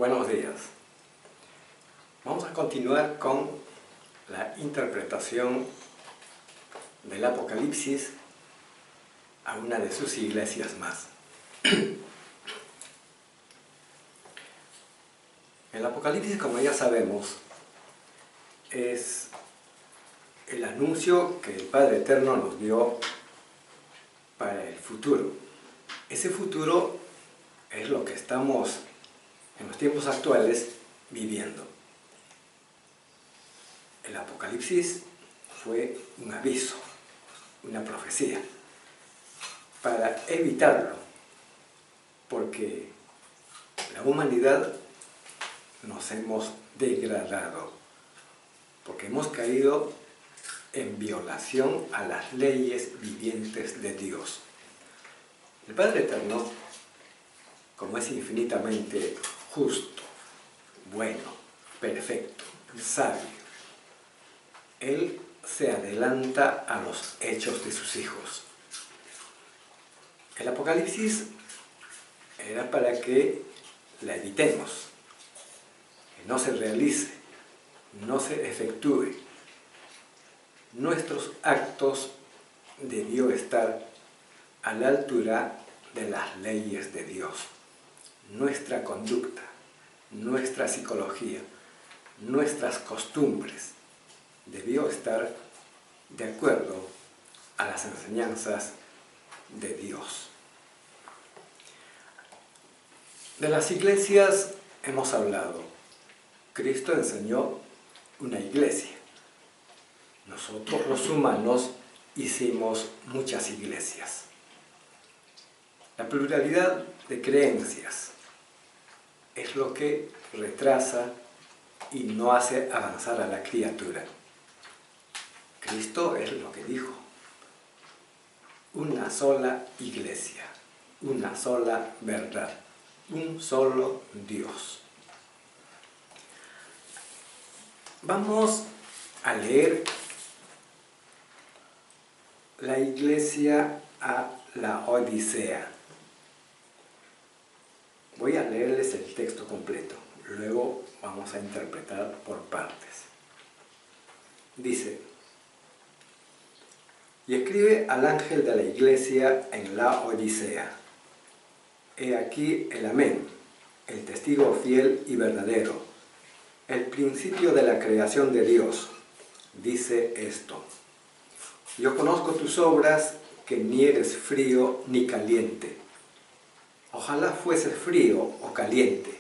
Buenos días. Vamos a continuar con la interpretación del Apocalipsis a una de sus iglesias más. El Apocalipsis, como ya sabemos, es el anuncio que el Padre Eterno nos dio para el futuro. Ese futuro es lo que estamos en los tiempos actuales viviendo. El Apocalipsis fue un aviso, una profecía, para evitarlo, porque la humanidad nos hemos degradado, porque hemos caído en violación a las leyes vivientes de Dios. El Padre Eterno, como es infinitamente justo, bueno, perfecto, sabio, Él se adelanta a los hechos de sus hijos. El Apocalipsis era para que la evitemos, que no se realice, no se efectúe. Nuestros actos debió estar a la altura de las leyes de Dios. Nuestra conducta, nuestra psicología, nuestras costumbres debió estar de acuerdo a las enseñanzas de Dios. De las iglesias hemos hablado. Cristo enseñó una iglesia. Nosotros los humanos hicimos muchas iglesias. La pluralidad de creencias es lo que retrasa y no hace avanzar a la criatura. Cristo es lo que dijo: una sola iglesia, una sola verdad, un solo Dios. Vamos a leer la iglesia a la Odisea. Voy a leerles el texto completo, luego vamos a interpretar por partes. Dice: y escribe al ángel de la iglesia en la Odisea. He aquí el Amén, el testigo fiel y verdadero, el principio de la creación de Dios. Dice esto: yo conozco tus obras, que ni eres frío ni caliente. Ojalá fueses frío o caliente.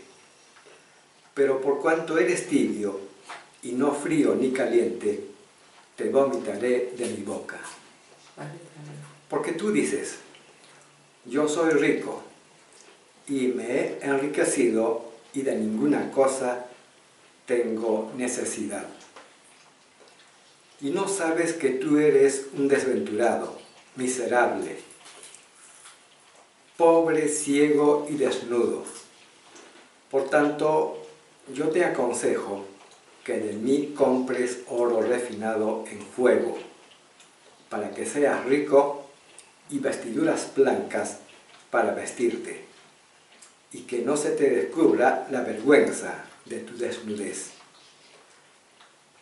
Pero por cuanto eres tibio y no frío ni caliente, te vomitaré de mi boca. Porque tú dices: yo soy rico y me he enriquecido y de ninguna cosa tengo necesidad. Y no sabes que tú eres un desventurado, miserable, pobre, ciego y desnudo. Por tanto, yo te aconsejo que de mí compres oro refinado en fuego, para que seas rico, y vestiduras blancas para vestirte, y que no se te descubra la vergüenza de tu desnudez.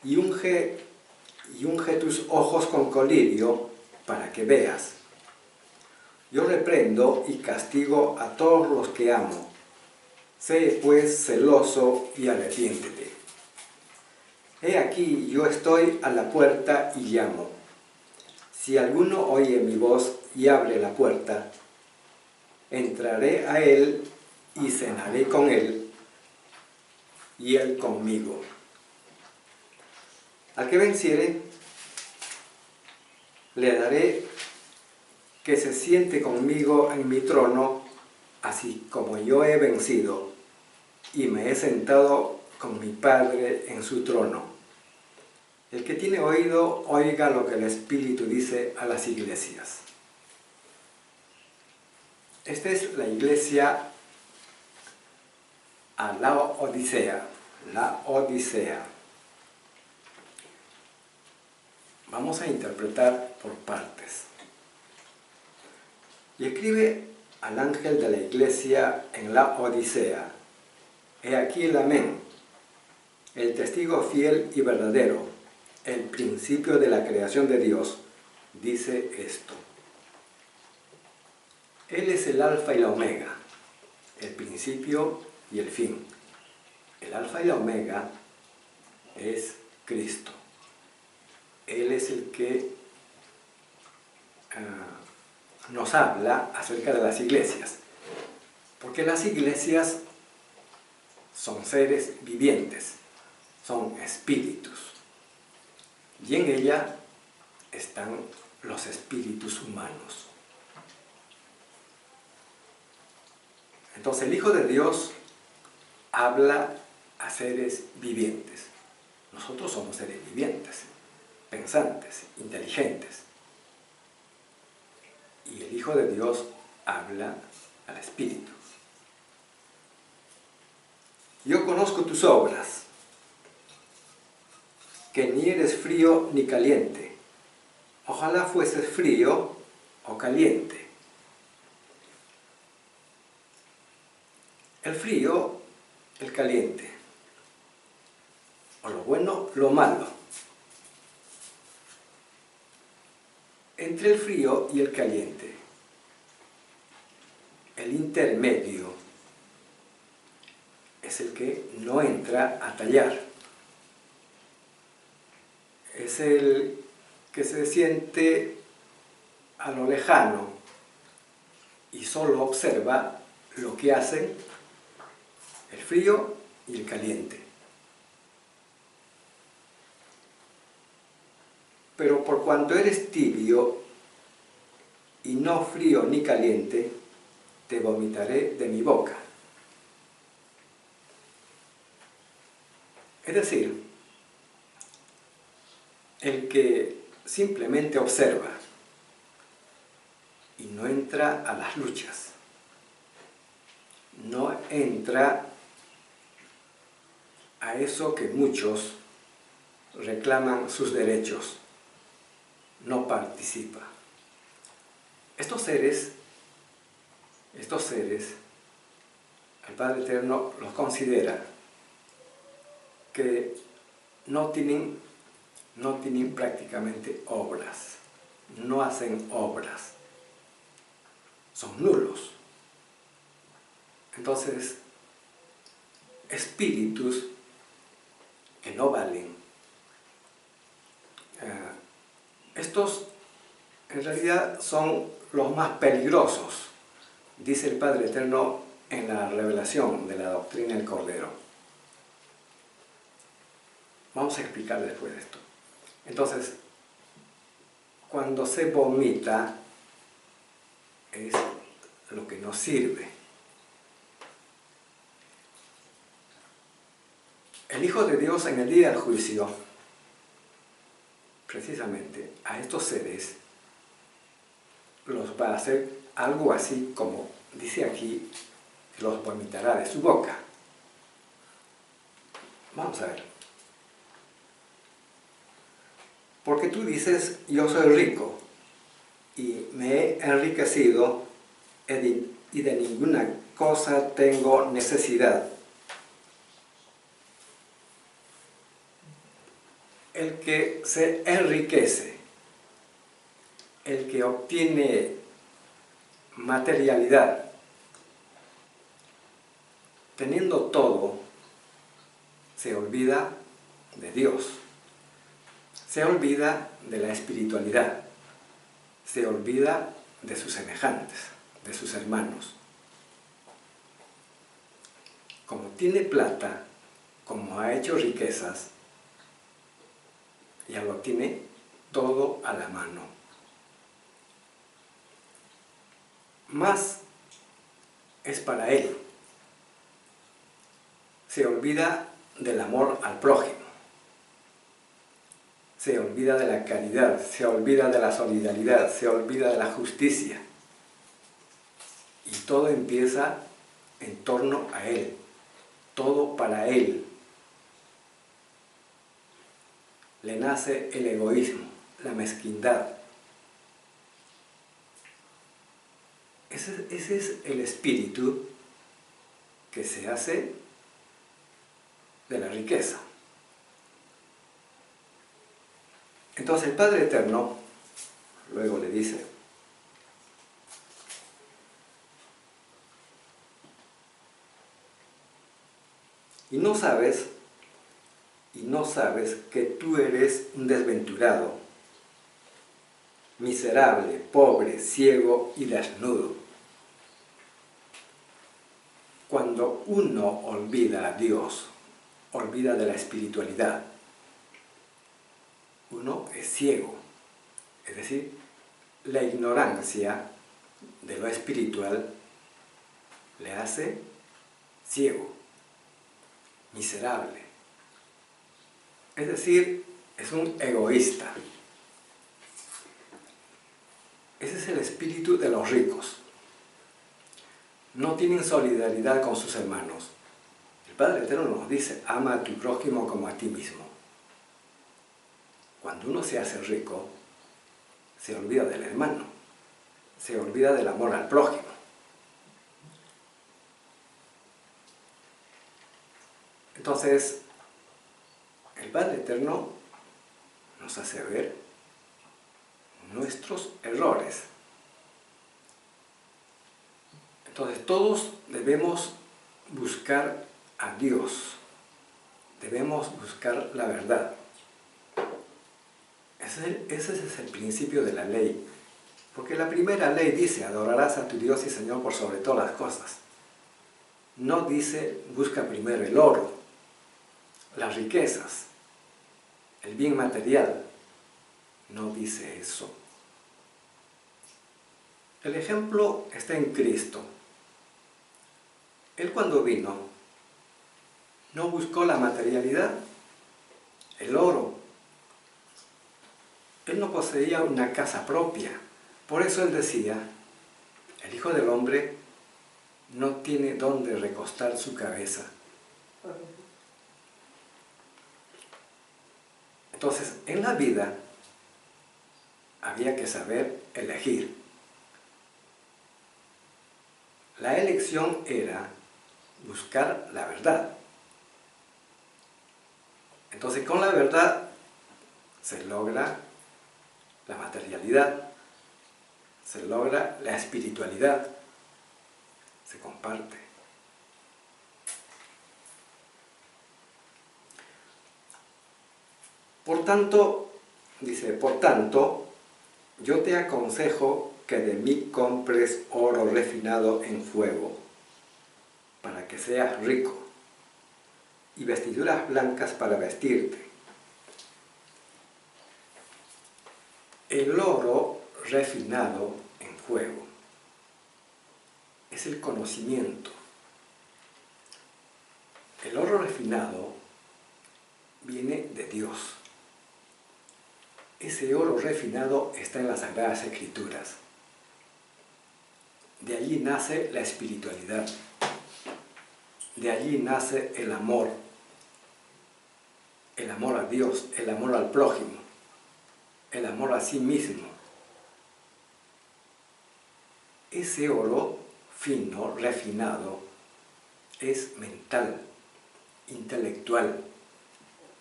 Y unge tus ojos con colirio para que veas. Yo reprendo y castigo a todos los que amo. Sé pues celoso y arrepiéntete. He aquí, yo estoy a la puerta y llamo. Si alguno oye mi voz y abre la puerta, entraré a él y cenaré con él, y él conmigo. Al que venciere, le daré que se siente conmigo en mi trono, así como yo he vencido y me he sentado con mi Padre en su trono. El que tiene oído, oiga lo que el Espíritu dice a las iglesias. Esta es la iglesia a la Odisea. La Odisea. Vamos a interpretar por partes. Y escribe al ángel de la iglesia en la Odisea. He aquí el amén, el testigo fiel y verdadero, el principio de la creación de Dios, dice esto. Él es el alfa y la omega, el principio y el fin. El alfa y la omega es Cristo. Él es el que nos habla acerca de las iglesias, porque las iglesias son seres vivientes, son espíritus, y en ella están los espíritus humanos. Entonces el Hijo de Dios habla a seres vivientes. Nosotros somos seres vivientes, pensantes, inteligentes. Y el Hijo de Dios habla al Espíritu. Yo conozco tus obras, que ni eres frío ni caliente. Ojalá fueses frío o caliente. El frío, el caliente. O lo bueno, lo malo. Entre el frío y el caliente, el intermedio es el que no entra a tallar. Es el que se siente a lo lejano y solo observa lo que hacen el frío y el caliente. Pero por cuanto eres tibio y no frío ni caliente, te vomitaré de mi boca. Es decir, el que simplemente observa y no entra a las luchas, no entra a eso que muchos reclaman sus derechos, no participa. Estos seres, el Padre Eterno los considera que no tienen prácticamente obras, no hacen obras, son nulos. Entonces, espíritus que no valen, estos en realidad son los más peligrosos, dice el Padre Eterno en la revelación de la doctrina del Cordero. Vamos a explicar después de esto. Entonces, cuando se vomita, es lo que nos sirve. El Hijo de Dios en el día del juicio, precisamente a estos seres, los va a hacer algo así como dice aquí, los vomitará de su boca. Vamos a ver. Porque tú dices, yo soy rico y me he enriquecido y de ninguna cosa tengo necesidad. El que se enriquece, el que obtiene materialidad, teniendo todo, se olvida de Dios, se olvida de la espiritualidad, se olvida de sus semejantes, de sus hermanos. Como tiene plata, como ha hecho riquezas, ya lo tiene todo a la mano. Más es para él. Se olvida del amor al prójimo. Se olvida de la caridad, se olvida de la solidaridad, se olvida de la justicia. Y todo empieza en torno a él, todo para él. Le nace el egoísmo, la mezquindad. Ese es el espíritu que se hace de la riqueza. Entonces el Padre Eterno luego le dice: y no sabes que tú eres un desventurado, miserable, pobre, ciego y desnudo. Cuando uno olvida a Dios, olvida de la espiritualidad, uno es ciego. Es decir, la ignorancia de lo espiritual le hace ciego, miserable. Es decir, es un egoísta. Ese es el espíritu de los ricos. No tienen solidaridad con sus hermanos. El Padre Eterno nos dice: ama a tu prójimo como a ti mismo. Cuando uno se hace rico, se olvida del hermano, se olvida del amor al prójimo. Entonces, el Padre Eterno nos hace ver nuestros errores. Entonces, todos debemos buscar a Dios, debemos buscar la verdad. Ese es el principio de la ley, porque la primera ley dice: adorarás a tu Dios y Señor por sobre todas las cosas. No dice: busca primero el oro, las riquezas, el bien material. No dice eso. El ejemplo está en Cristo. Él, cuando vino, no buscó la materialidad, el oro. Él no poseía una casa propia. Por eso él decía: el Hijo del Hombre no tiene dónde recostar su cabeza. Entonces, en la vida había que saber elegir. La elección era buscar la verdad. Entonces, con la verdad se logra la materialidad, se logra la espiritualidad, se comparte. Por tanto, dice: por tanto, yo te aconsejo que de mí compres oro refinado en fuego, para que seas rico, y vestiduras blancas para vestirte. El oro refinado en fuego es el conocimiento. El oro refinado viene de Dios. Ese oro refinado está en las Sagradas Escrituras. De allí nace la espiritualidad. De allí nace el amor a Dios, el amor al prójimo, el amor a sí mismo. Ese oro fino, refinado, es mental, intelectual,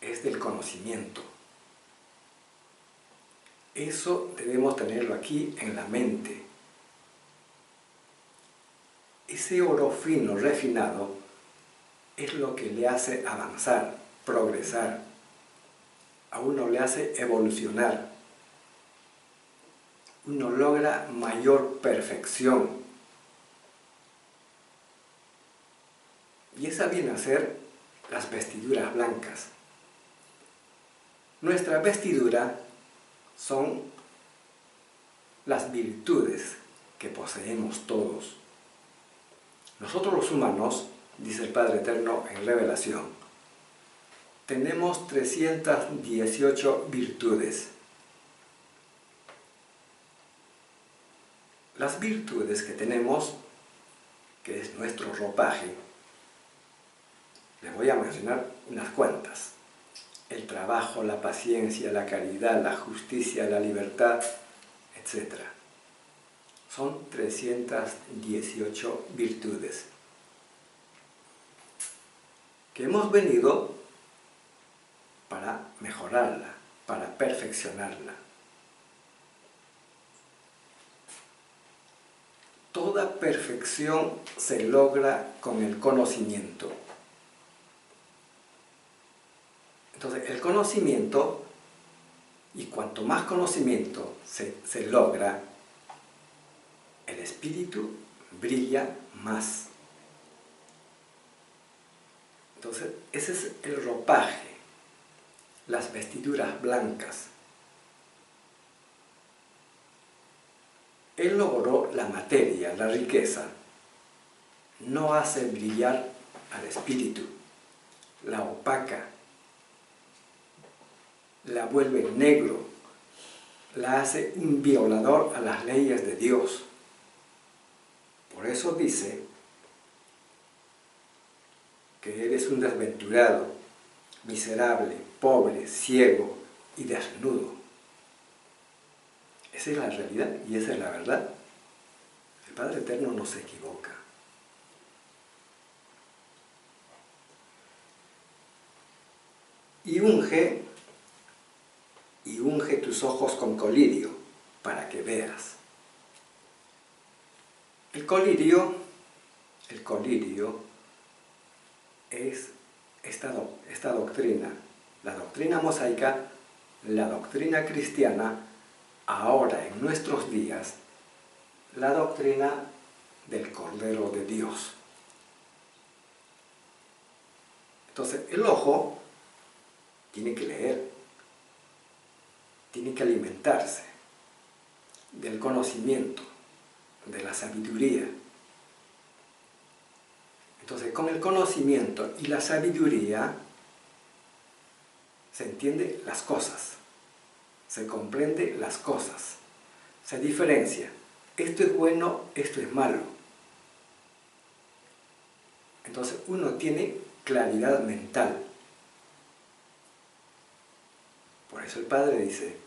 es del conocimiento. Eso debemos tenerlo aquí en la mente. Ese oro fino, refinado, es lo que le hace avanzar, progresar. A uno le hace evolucionar. Uno logra mayor perfección. Y esa viene a ser las vestiduras blancas. Nuestra vestidura son las virtudes que poseemos todos. Nosotros los humanos, dice el Padre Eterno en Revelación, tenemos 318 virtudes. Las virtudes que tenemos, que es nuestro ropaje, les voy a mencionar unas cuantas: el trabajo, la paciencia, la caridad, la justicia, la libertad, etc. Son 318 virtudes que hemos venido mejorarla, para perfeccionarla. Toda perfección se logra con el conocimiento. Entonces, el conocimiento, y cuanto más conocimiento se logra, el espíritu brilla más. Entonces, ese es el ropaje, las vestiduras blancas. Él logró la materia, la riqueza, no hace brillar al espíritu, la opaca, la vuelve negro, la hace un violador a las leyes de Dios. Por eso dice que eres un desventurado, miserable, pobre, ciego y desnudo. Esa es la realidad y esa es la verdad. El Padre Eterno no se equivoca. Y unge tus ojos con colirio para que veas. El colirio es esta doctrina, la doctrina mosaica, la doctrina cristiana, ahora en nuestros días, la doctrina del Cordero de Dios. Entonces, el ojo tiene que leer, tiene que alimentarse del conocimiento, de la sabiduría. Entonces, con el conocimiento y la sabiduría se entiende las cosas, se comprende las cosas, se diferencia. Esto es bueno, esto es malo. Entonces, uno tiene claridad mental. Por eso el Padre dice,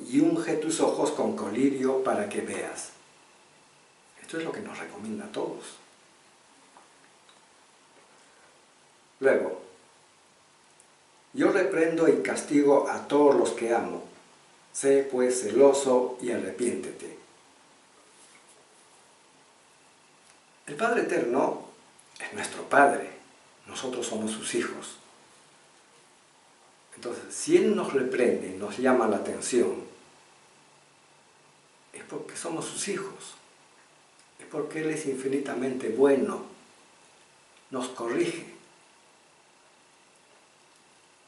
y unge tus ojos con colirio para que veas. Esto es lo que nos recomienda a todos. Luego, yo reprendo y castigo a todos los que amo. Sé pues celoso y arrepiéntete. El Padre Eterno es nuestro Padre. Nosotros somos sus hijos. Entonces, si Él nos reprende y nos llama la atención, es porque somos sus hijos. Es porque Él es infinitamente bueno. Nos corrige.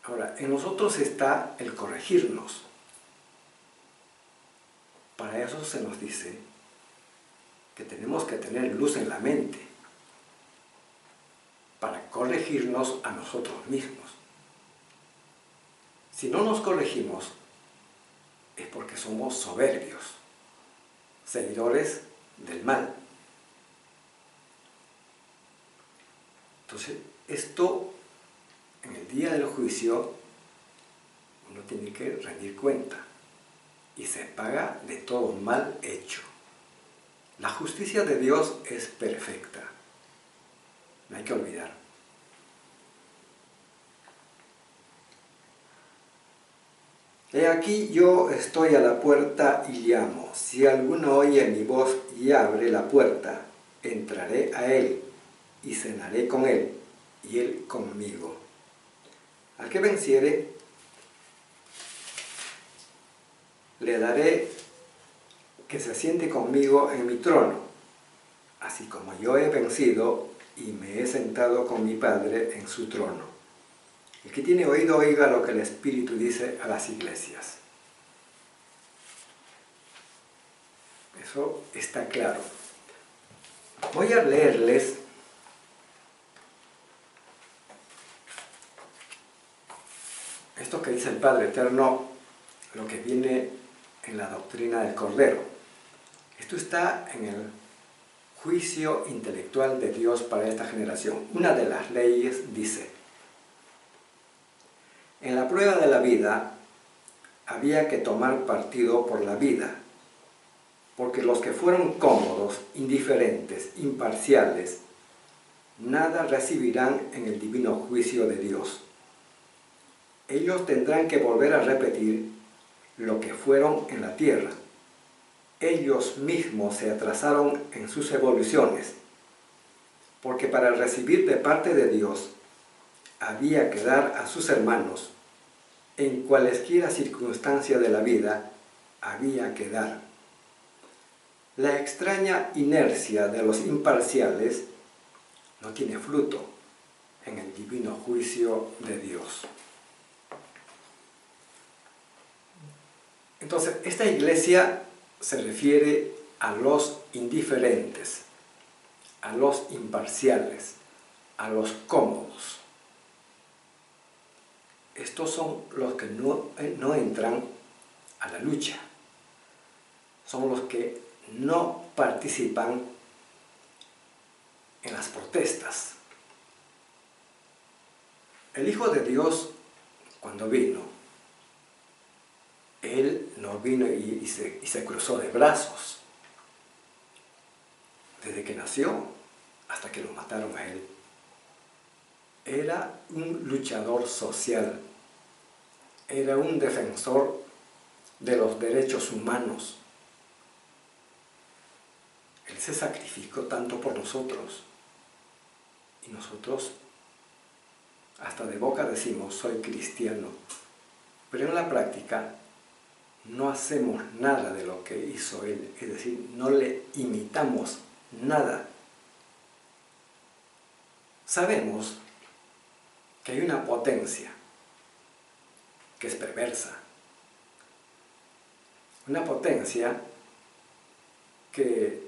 Ahora, en nosotros está el corregirnos. Para eso se nos dice que tenemos que tener luz en la mente para corregirnos a nosotros mismos. Si no nos corregimos, es porque somos soberbios, seguidores del mal. Entonces, esto, en el día del juicio, uno tiene que rendir cuenta y se paga de todo mal hecho. La justicia de Dios es perfecta, no hay que olvidar. He aquí yo estoy a la puerta y llamo. Si alguno oye mi voz y abre la puerta, entraré a él y cenaré con él y él conmigo. Al que venciere, le daré que se siente conmigo en mi trono, así como yo he vencido y me he sentado con mi Padre en su trono. El que tiene oído, oiga lo que el Espíritu dice a las iglesias. Eso está claro. Voy a leerles esto que dice el Padre Eterno, lo que viene en la doctrina del Cordero. Esto está en el juicio intelectual de Dios para esta generación. Una de las leyes dice: en la prueba de la vida había que tomar partido por la vida, porque los que fueron cómodos, indiferentes, imparciales, nada recibirán en el divino juicio de Dios. Ellos tendrán que volver a repetir lo que fueron en la tierra. Ellos mismos se atrasaron en sus evoluciones, porque para recibir de parte de Dios había que dar a sus hermanos, en cualesquiera circunstancia de la vida, había que dar. La extraña inercia de los imparciales no tiene fruto en el divino juicio de Dios. Entonces, esta iglesia se refiere a los indiferentes, a los imparciales, a los cómodos. Estos son los que no entran a la lucha. Son los que no participan en las protestas. El Hijo de Dios, cuando vino, Él no vino y se cruzó de brazos. Desde que nació hasta que lo mataron a Él. Era un luchador social. Era un defensor de los derechos humanos. Él se sacrificó tanto por nosotros. Y nosotros hasta de boca decimos, soy cristiano. Pero en la práctica no hacemos nada de lo que hizo Él. Es decir, no le imitamos nada. Sabemos que hay una potencia que es perversa. Una potencia que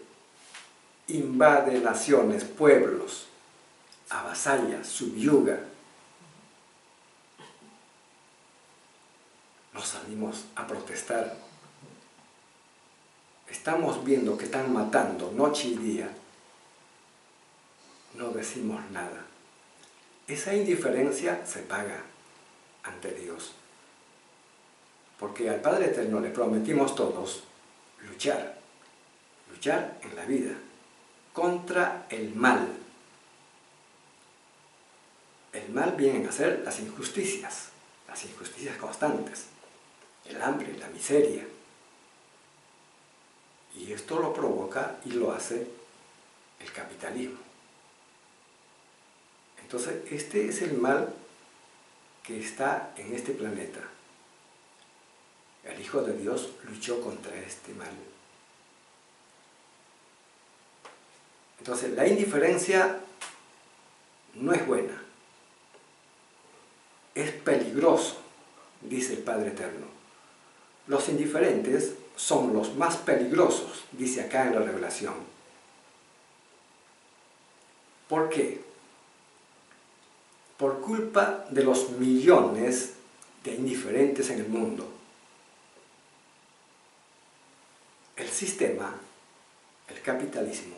invade naciones, pueblos, avasalla, subyuga. Nos salimos a protestar. Estamos viendo que están matando noche y día. No decimos nada. Esa indiferencia se paga ante Dios. Porque al Padre Eterno le prometimos todos luchar. Luchar en la vida contra el mal. El mal vienen a ser las injusticias constantes, el hambre, la miseria. Y esto lo provoca y lo hace el capitalismo. Entonces, este es el mal que está en este planeta. El Hijo de Dios luchó contra este mal. Entonces, la indiferencia no es buena. Es peligroso, dice el Padre Eterno. Los indiferentes son los más peligrosos, dice acá en la Revelación. ¿Por qué? Por culpa de los millones de indiferentes en el mundo. El sistema, el capitalismo,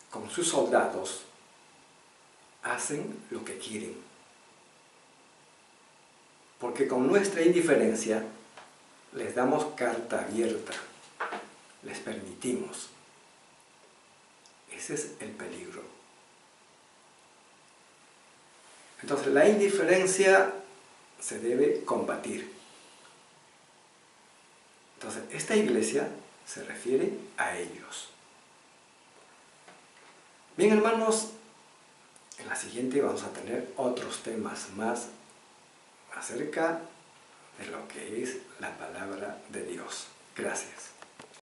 con sus soldados, hacen lo que quieren. Porque con nuestra indiferencia les damos carta abierta, les permitimos. Ese es el peligro. Entonces, la indiferencia se debe combatir. Entonces, esta iglesia se refiere a ellos. Bien, hermanos, en la siguiente vamos a tener otros temas más acerca de lo que es la palabra de Dios. Gracias.